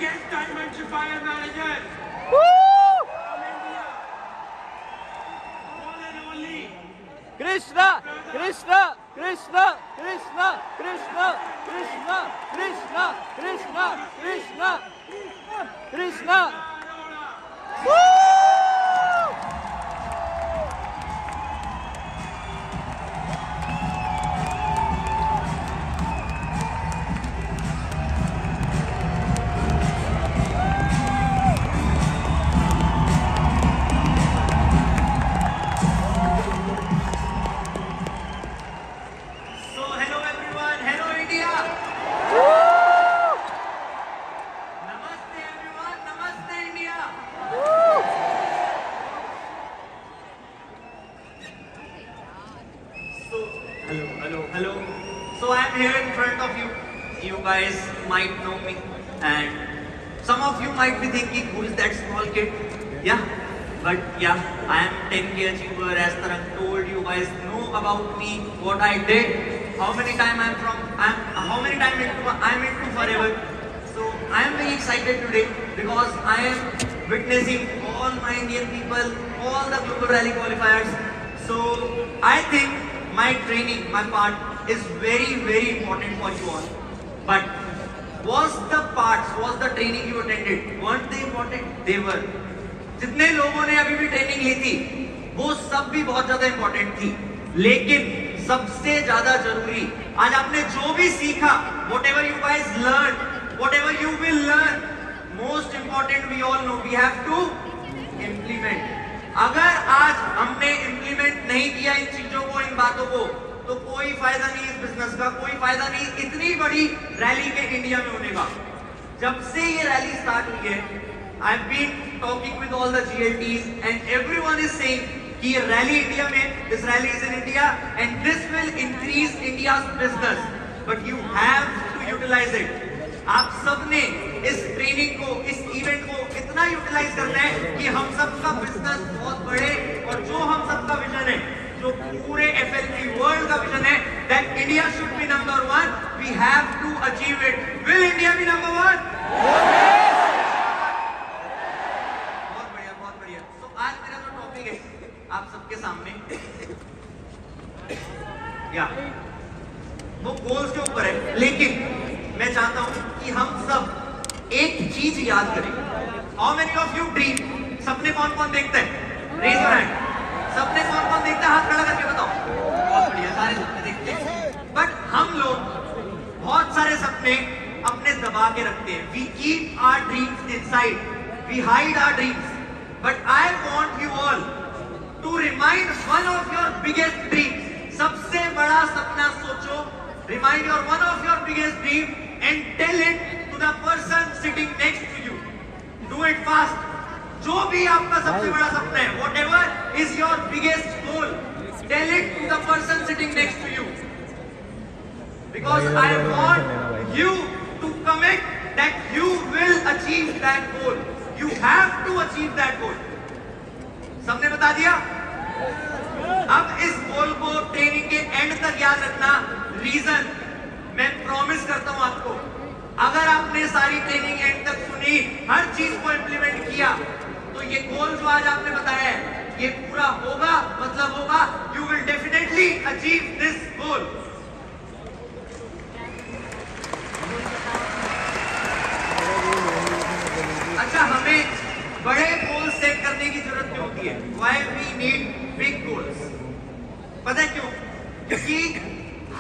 biggest diversifier manager from India. One and only. Krishna, Krishna, Krishna, Krishna, Krishna, Krishna, Krishna, Krishna, Krishna, Krishna. So hello everyone, hello India. Namaste everyone, namaste India. So hello. So I am here in front of you. You guys might know me, and some of you might be thinking, who is that small kid? Yeah, but yeah, I am 10K achiever. As Tarang told you guys know about me, what I did, how many time I'm into forever. So I am very excited today because I am witnessing all my Indian people, all the global rally qualifiers. So I think my training, my part is very, very important for you all. But was the training you attended, weren't they important? They were. जितने लोगों ने अभी भी training ली थी, वो सब भी बहुत ज्यादा इंपॉर्टेंट थी, लेकिन सबसे ज्यादा जरूरी आज आपने जो भी सीखा, whatever you guys learned, whatever you will learn, most important we all know we have to implement. अगर आज हमने इंप्लीमेंट नहीं किया इन चीजों को, इन बातों को, तो कोई फायदा नहीं इस बिजनेस का, कोई फायदा नहीं इतनी बड़ी रैली के इंडिया में होने का। जब से ये रैली स्टार्ट हुई है, I've been talking with all the GLTs and everyone is saying कि ये रैली इंडिया में, this rally is in India and this will increase India's business, but you have to utilize it. आप सबने इस training को, इस event को इतना यूटिलाइज करना है कि हम सबका बिजनेस बहुत बढ़े, और जो हम सबका विजन है, जो पूरे FLP वर्ल्ड का विजन है, that India should be number one, we have to achieve it. Will India be number one? बहुत बढ़िया। So आज मेरा जो टॉपिक है आप सबके सामने, या वो गोल्स के ऊपर है, लेकिन मैं चाहता हूं कि हम सब एक चीज याद करें। How many of you dream? सपने कौन कौन देखते हैं? Raise your hand. सपने कौन कौन देखता है? हाथ खड़ा करके बताओ। बहुत बढ़िया, सारे सपने देखते हैं। बट हम लोग बहुत सारे सपने अपने दबा के रखते हैं। We keep our dreams inside. We hide our dreams. But I want you all to remind one of your biggest dreams. सबसे बड़ा सपना सोचो, remind your one of your biggest dream and tell it to the person sitting next to you. Do it fast. जो भी आपका सबसे बड़ा सपना है, whatever is your biggest goal, tell it to the person sitting next to you. Because I want you to commit that you will achieve that goal. You have to achieve that goal. सबने बता दिया? अब इस गोल को training के and तक याद रखना। रीजन मैं प्रॉमिस करता हूं आपको, अगर आपने सारी ट्रेनिंग एंड तक सुनी, हर चीज को इंप्लीमेंट किया, तो ये गोल जो आज आपने बताया है, ये पूरा होगा, मतलब होगा, you will definitely achieve this goal. अच्छा, हमें बड़े गोल सेट करने की जरूरत क्यों होती है? Why we need big goals? पता है क्यों? क्योंकि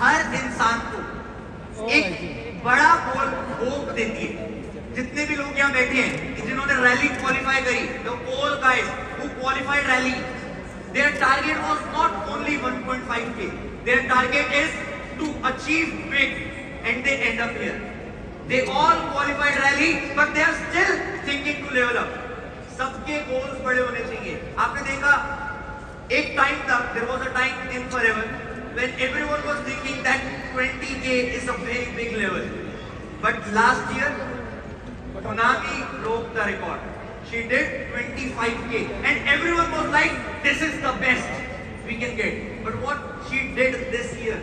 हर इंसान को एक बड़ा गोल होप देती है। जितने भी लोग यहाँ बैठे हैं, जिन्होंने रैली क्वालिफाई करी, the all guys who qualified rally, their target was not only 1.5K. Their target is to achieve big, and they end up here. They all qualified rally, but they are still thinking to level up. सबके goals बड़े होने चाहिए। आपने देखा एक time था, there was a time in forever when everyone was thinking that 20K is a very big level. But last year, Konami broke the record. She did 25K, and everyone was like, "This is the best we can get." But what she did this year,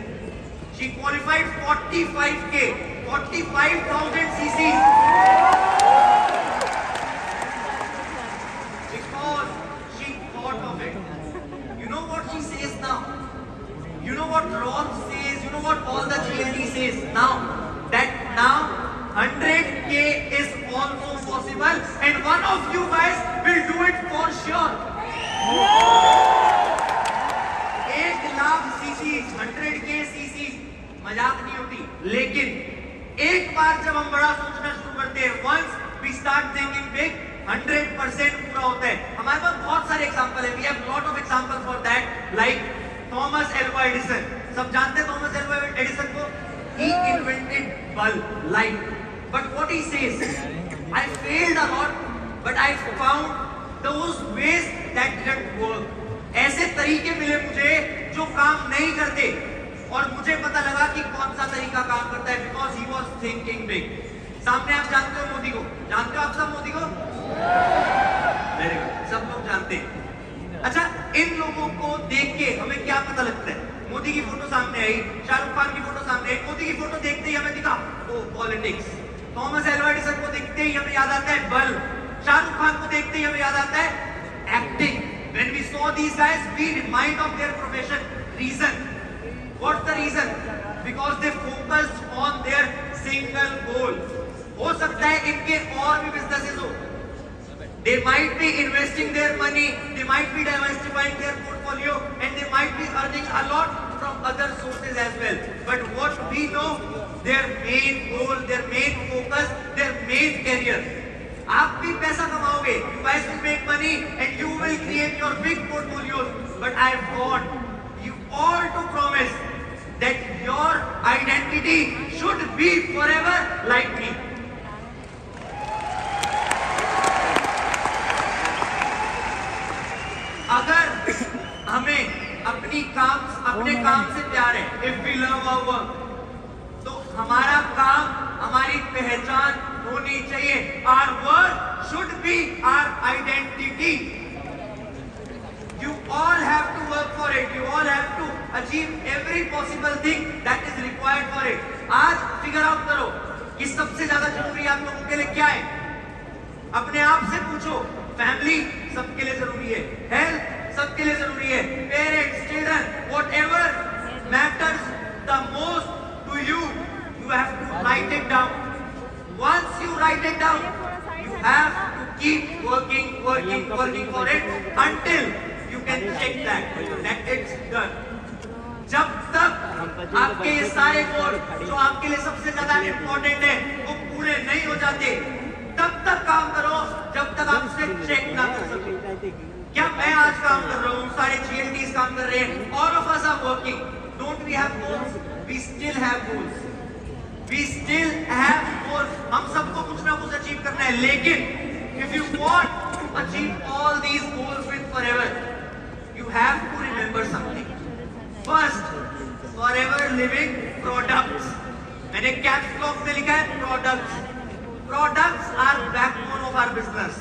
she qualified 45K, 45,000 cc's. what Roth says, you know what all the GLE says now, that now 100K is also possible and one of you guys will do it for sure. 1 lakh CC, 100K CC मजाक नहीं होती, लेकिन एक बार जब हम बड़ा सोचना शुरू करते हैं, once we start thinking big, 100% पूरा होता है. हमारे पास बहुत सारे एग्जांपल है. We have lot of examples for that, like Thomas Alva Edison. सब जानते हैं Thomas Alva Edison को? He invented bulb, light. But what he says, I failed a lot, but I found those ways that didn't work. ऐसे तरीके मिले मुझे जो काम नहीं करते, और मुझे पता लगा कि कौन सा तरीका काम करता है, because he was thinking big. सामने आप जानते हो मोदी को, जानते हो आप सब मोदी को? वेरी गुड, सब लोग जानते हैं. अच्छा, इन लोगों को देख के हमें क्या पता लगता है? मोदी की फोटो सामने आई, शाहरुख खान की फोटो सामने आई, मोदी की फोटो देखते ही हमें दिखा ओ पॉलिटिक्स. थॉमस एल्वा एडिसन को देखते ही हमें याद आता है बल्ब. शाहरुख खान को देखते ही हमें याद आता है acting. When we saw these guys, we remind of their profession. Reason? What's the reason? Because they focused on their single goal. हो सकता है इनके और भी businesses हो. They might be investing their money, they might be diversifying their portfolio, and they might be earning a lot from other sources as well. But what we know, their main goal, their main focus, their main career. आप भी पैसा कमाओगे, you guys will make money and you will create your big portfolios. But I want you all to promise that your identity should be forever like me. अगर हमें अपने काम से प्यार है, if we love our work, तो हमारा काम हमारी पहचान होनी चाहिए. Our work should be our identity. You all have to work for it. You all have to achieve every possible thing that is required for it. आज figure out करो कि सबसे ज्यादा जरूरी आप लोगों के लिए क्या है. अपने आप से पूछो. फैमिली सबके लिए जरूरी है, हेल्थ सबके लिए जरूरी है, parents, children, whatever matters the most to you, you have to write it down. Once you write it down, you have to keep working for it until you can check that it's done. जब तक आपके ये सारे गोल जो आपके लिए सबसे ज्यादा इम्पोर्टेंट है वो पूरे नहीं हो जाते, तब तक काम करो जब तक आप उसे चेक ना कर सको. क्या मैं आज काम कर रहा हूँ, सारे GLTs काम कर रहे हैं, all of us are working. Don't we have goals? We still have goals. We still have goals. हम सबको कुछ ना कुछ अचीव करना है, लेकिन if you want to achieve all these goals with forever, you have to remember something. First, forever living products. मैंने caps lock में लिखा है products. Products are backbone of our business.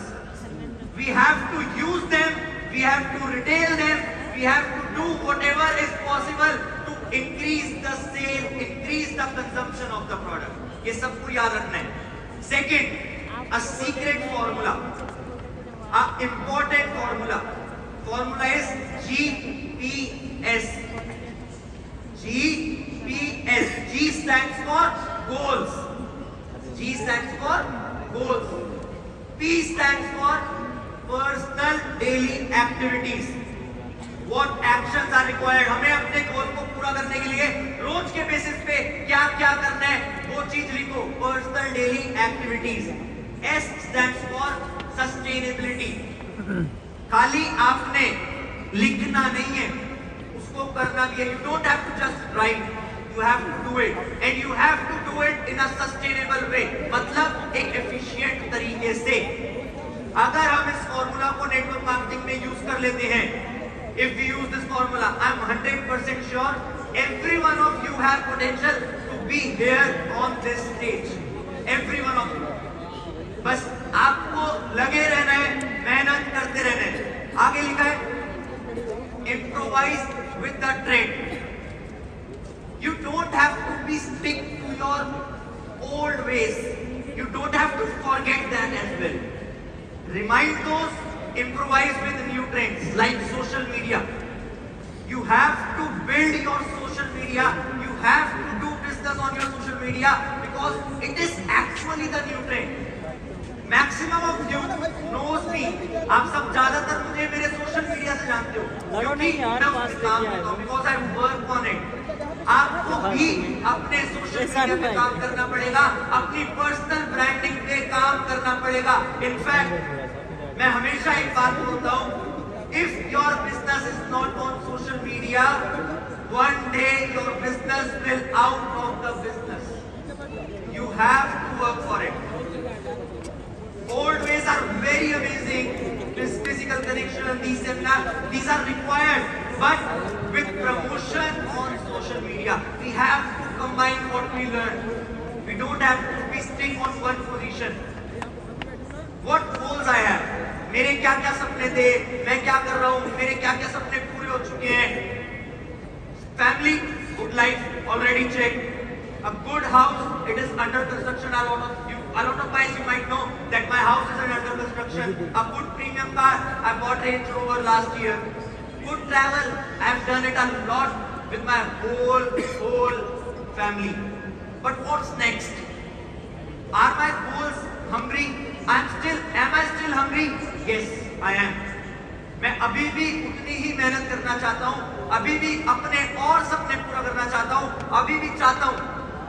We have to use them, we have to retail them, we have to do whatever is possible to increase the sale, increase the consumption of the product. ये सबको याद रखना है. Second, a secret formula, a important formula. Formula is GPS. GPS. G stands for goals. G stands for goals. P stands for personal daily activities. What actions are required? हमें अपने गोल को पूरा करने के लिए रोज के बेसिस पे क्या क्या करना है वो चीज लिखो. Personal daily activities. S stands for sustainability. खाली आपने लिखना नहीं है, उसको करना भी है. You don't have to just write. You have to do it, and you have to do it in a sustainable way. मतलब एक efficient तरीके से. अगर हम इस फॉर्मूला को नेटवर्क मार्केटिंग में यूज कर लेते हैं, if we use this formula, I'm 100% sure every one of you have potential to be here on this stage. Every one of you. बस आपको लगे रहना है, मेहनत करते रहना है. आगे लिखा है improvise with the trend. You don't have to be stick to your old ways. You don't have to forget that as well. Remind those, improvise with new trends like social media. You have to build your social media. You have to do business on your social media because it is actually the new trend. Maximum of you knows me. आप सब ज्यादातर मुझे मेरे social media से जानते हो क्योंकि मैं उस पे काम करता हूँ because I work on it. आपको भी अपने सोशल मीडिया पे काम करना पड़ेगा, अपनी पर्सनल ब्रांडिंग पे काम करना पड़ेगा. इनफैक्ट मैं हमेशा एक बात बोलता हूँ, if your business is not on social media, one day your business will out of the business. You have to work for it. Old ways are very amazing. This physical connection, these are required. But with promotion on social media, we have to combine what we learn. We don't have to be stick on one position. What goals I have? मेरे क्या क्या सपने थे, मैं क्या कर रहा हूँ, मेरे क्या क्या सपने पूरे हो चुके हैं. Family, good life, already checked. A good house, it is under construction. A lot of guys you might know that my house is under construction. A good premium car, I bought Range Rover last year. Good travel, I have done it a lot with my whole family. But what's next? Are my goals hungry? Am I still hungry? Yes, I am. मैं अभी भी उतनी ही मेहनत करना चाहता हूँ, अभी भी अपने और सपने पूरा करना चाहता हूँ, अभी भी चाहता हूँ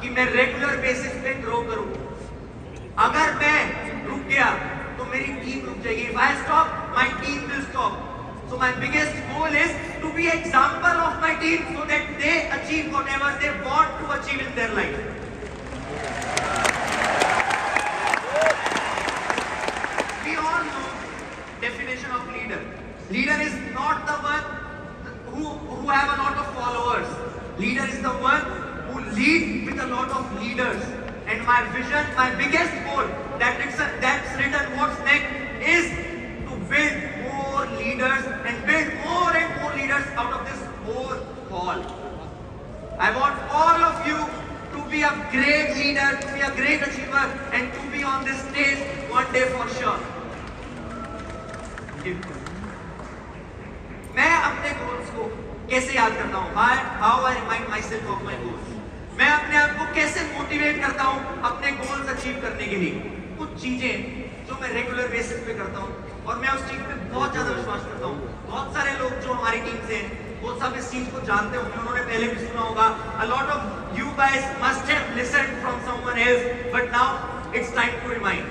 कि मैं रेगुलर बेसिस पे ग्रो करूँ. अगर मैं रुक गया तो मेरी टीम रुक जाएगी. If I stop, my team will stop. So my biggest goal is to be example of my team so that they achieve whatever they want to achieve in their life. We all know definition of leader. Leader is not the one who have a lot of followers. Leader is the one who lead with a lot of leaders. And my vision, my biggest goal, that's written what's next, is to build more leaders and build more and more leaders out of this whole hall. I want all of you to be a great leader, to be a great achiever, and to be on this stage one day for sure. मैं अपने goals को कैसे याद करता हूँ? How I remind myself of my goals. मैं अपने आप को कैसे मोटिवेट करता हूँ अपने गोल्स अचीव करने के लिए? कुछ चीजें जो मैं रेगुलर बेसिस पे करता हूँ और मैं उस चीज पे बहुत ज्यादा विश्वास करता हूँ. बहुत सारे लोग जो हमारी टीम से हैं वो सब इस चीज को जानते होंगे, उन्होंने पहले भी सुना होगा. A lot of you guys must have listened from someone else, but now it's time to remind.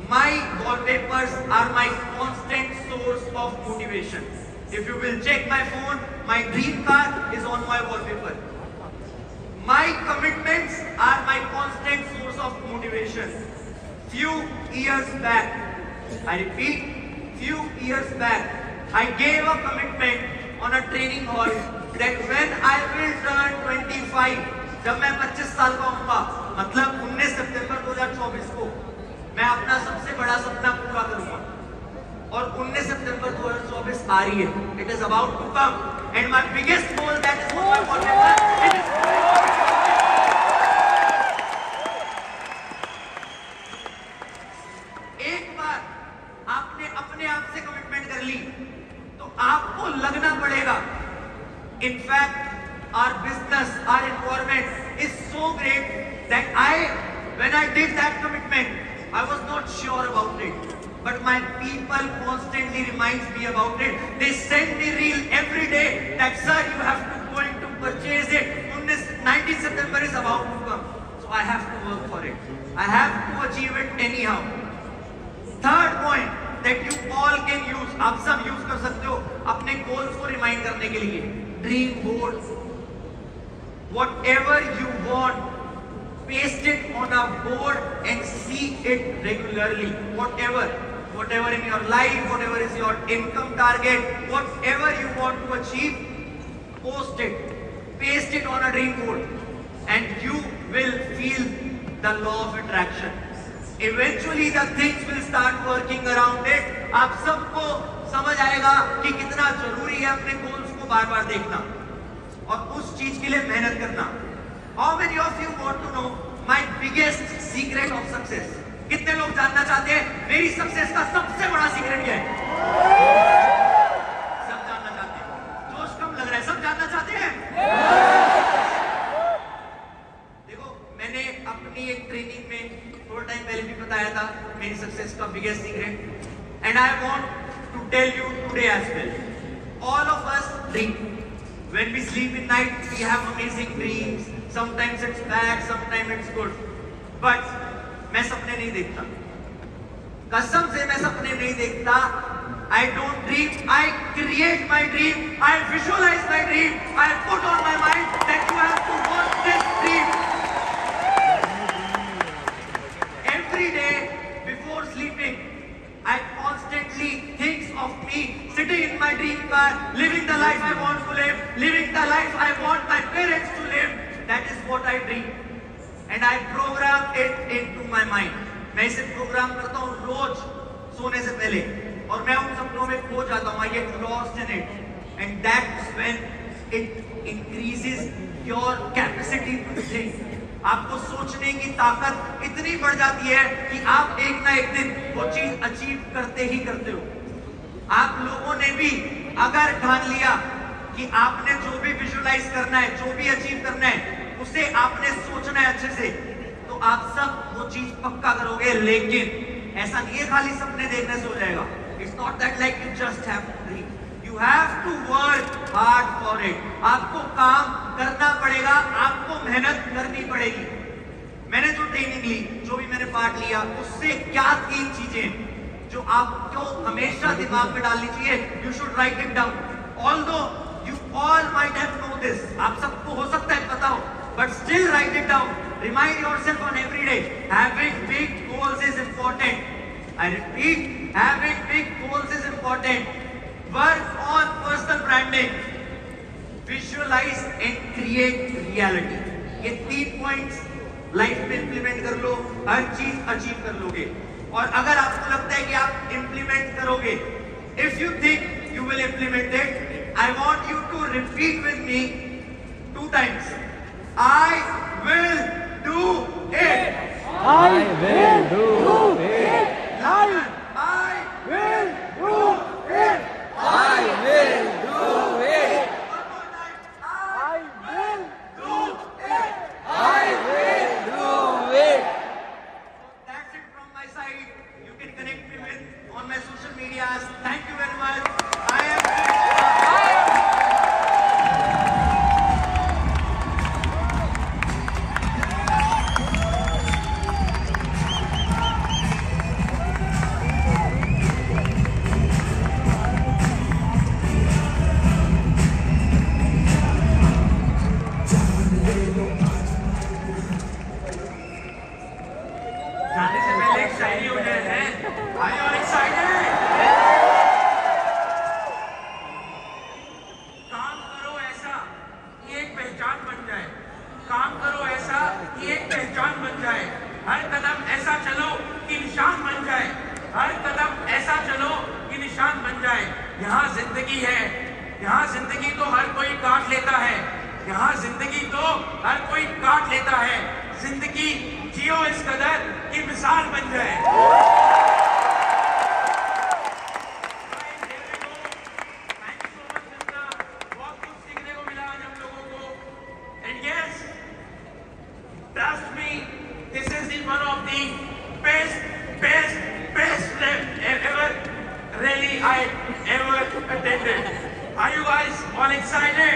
My wallpapers are my constant source of motivation. If you will check my phone, my dream car is on my wallpaper. My commitments are my constant source of motivation. Few years back, I repeat, few years back, I gave a commitment on a training hall that when I will turn 25, जब मैं 25 साल का होऊंगा, मतलब 19 सितंबर 2024 को, मैं अपना सबसे बड़ा सपना पूरा करूंगा. और 19 सितंबर 2024 आ रही है. It is about to come, and my biggest goal that is on my wallpaper, it is. एक बार आपने अपने आप से कमिटमेंट कर ली, तो आपको लगना पड़ेगा. In fact, our business, our environment is so great that when I did that commitment, I was not sure about it. But my people constantly reminds me about it. They send me reel every day that sir, you have to go in to purchase it. 19 September is about to come. So I have to work for it. I have to achieve it anyhow. Third point that you all can use, आप सब use कर सकते हो अपने goals को remind करने के लिए. Dream board. Whatever you want, paste it on a board and see it regularly. Whatever in your life, whatever is your income target, whatever you want to achieve, post it, paste it on a dream board, and you will feel the law of attraction. Eventually the things will start working around it. आप सबको समझ आएगा कि कितना जरूरी है अपने goals को बार बार देखना और उस चीज के लिए मेहनत करना. How many of you want to know my biggest secret of success? कितने लोग जानना चाहते हैं मेरी सक्सेस का सबसे बड़ा सीक्रेट क्या है? सब जानना चाहते हैं. जोश कम All of us dream. When we sleep in night, we have amazing dreams. Sometimes it's bad, sometimes it's good. But मैं सपने नहीं देखता. कसम से मैं सपने नहीं देखता. I don't dream. I create my dream. I visualize my dream. I put on my mind that you have to want this dream. Every day before sleeping, I constantly think of me sitting in my dream car, living the life I want to live, living the life I want my parents to live. That is what I dream. And I program it into my mind. मैं इसे programme करता हूँ रोज सोने से पहले और मैं उन सपनों में खो जाता हूँ. I get lost in it. And that's when it increases your capacity to think. आपको सोचने की ताकत इतनी बढ़ जाती है कि आप एक ना एक दिन वो चीज अचीव करते ही करते हो. आप लोगों ने भी अगर ठान लिया कि आपने जो भी विजुअलाइज करना है, जो भी अचीव करना है, उसे आपने सोचना है अच्छे से, तो आप सब वो चीज पक्का करोगे. लेकिन ऐसा नहीं है खाली सपने देखने से हो जाएगा. It's not that like you just have to dream. You have to work hard for it. आपको काम करना पड़ेगा, आपको मेहनत करनी पड़ेगी. मैंने जो ट्रेनिंग ली, जो भी मैंने पार्ट लिया, उससे क्या 3 चीजें जो आपको हमेशा दिमाग में डालनी चाहिए. You should write it down. Although you all might have known this, आप सबको हो सकता है पता हो, but still write it down. Remind yourself on every day. Having big goals is important. I repeat, having big goals is important. Work on personal branding. Visualize and create reality. ये 3 points life में implement कर लो, हर चीज achieve कर लोगे. और अगर आपको लगता है कि आप इंप्लीमेंट करोगे, if you think you will implement it, I want you to repeat with me 2 times. I will do it. I will do it. I will do it. I will do it. One more time. I will Do it. I will do it. That's it from my side. You can connect me with on my social medias. Thank you very much. I am जाने से पहले एक शायरी हो जाए है. Are you all excited? काम करो ऐसा कि एक पहचान बन जाए. काम करो ऐसा कि एक पहचान बन जाए. हर कदम ऐसा चलो कि निशान बन जाए. हर कदम ऐसा चलो कि निशान बन जाए. यहाँ जिंदगी है, यहाँ जिंदगी तो हर कोई काट लेता है. यहाँ जिंदगी तो हर कोई काट लेता है. जिंदगी जियो इस कदर की मिसाल बन जाए. Thank you so much, Nanda. बहुत कुछ सीखने को मिला आज हम लोगों को. And yes, trust me, this is the one of the best ever rally I ever attended. Are you guys all excited?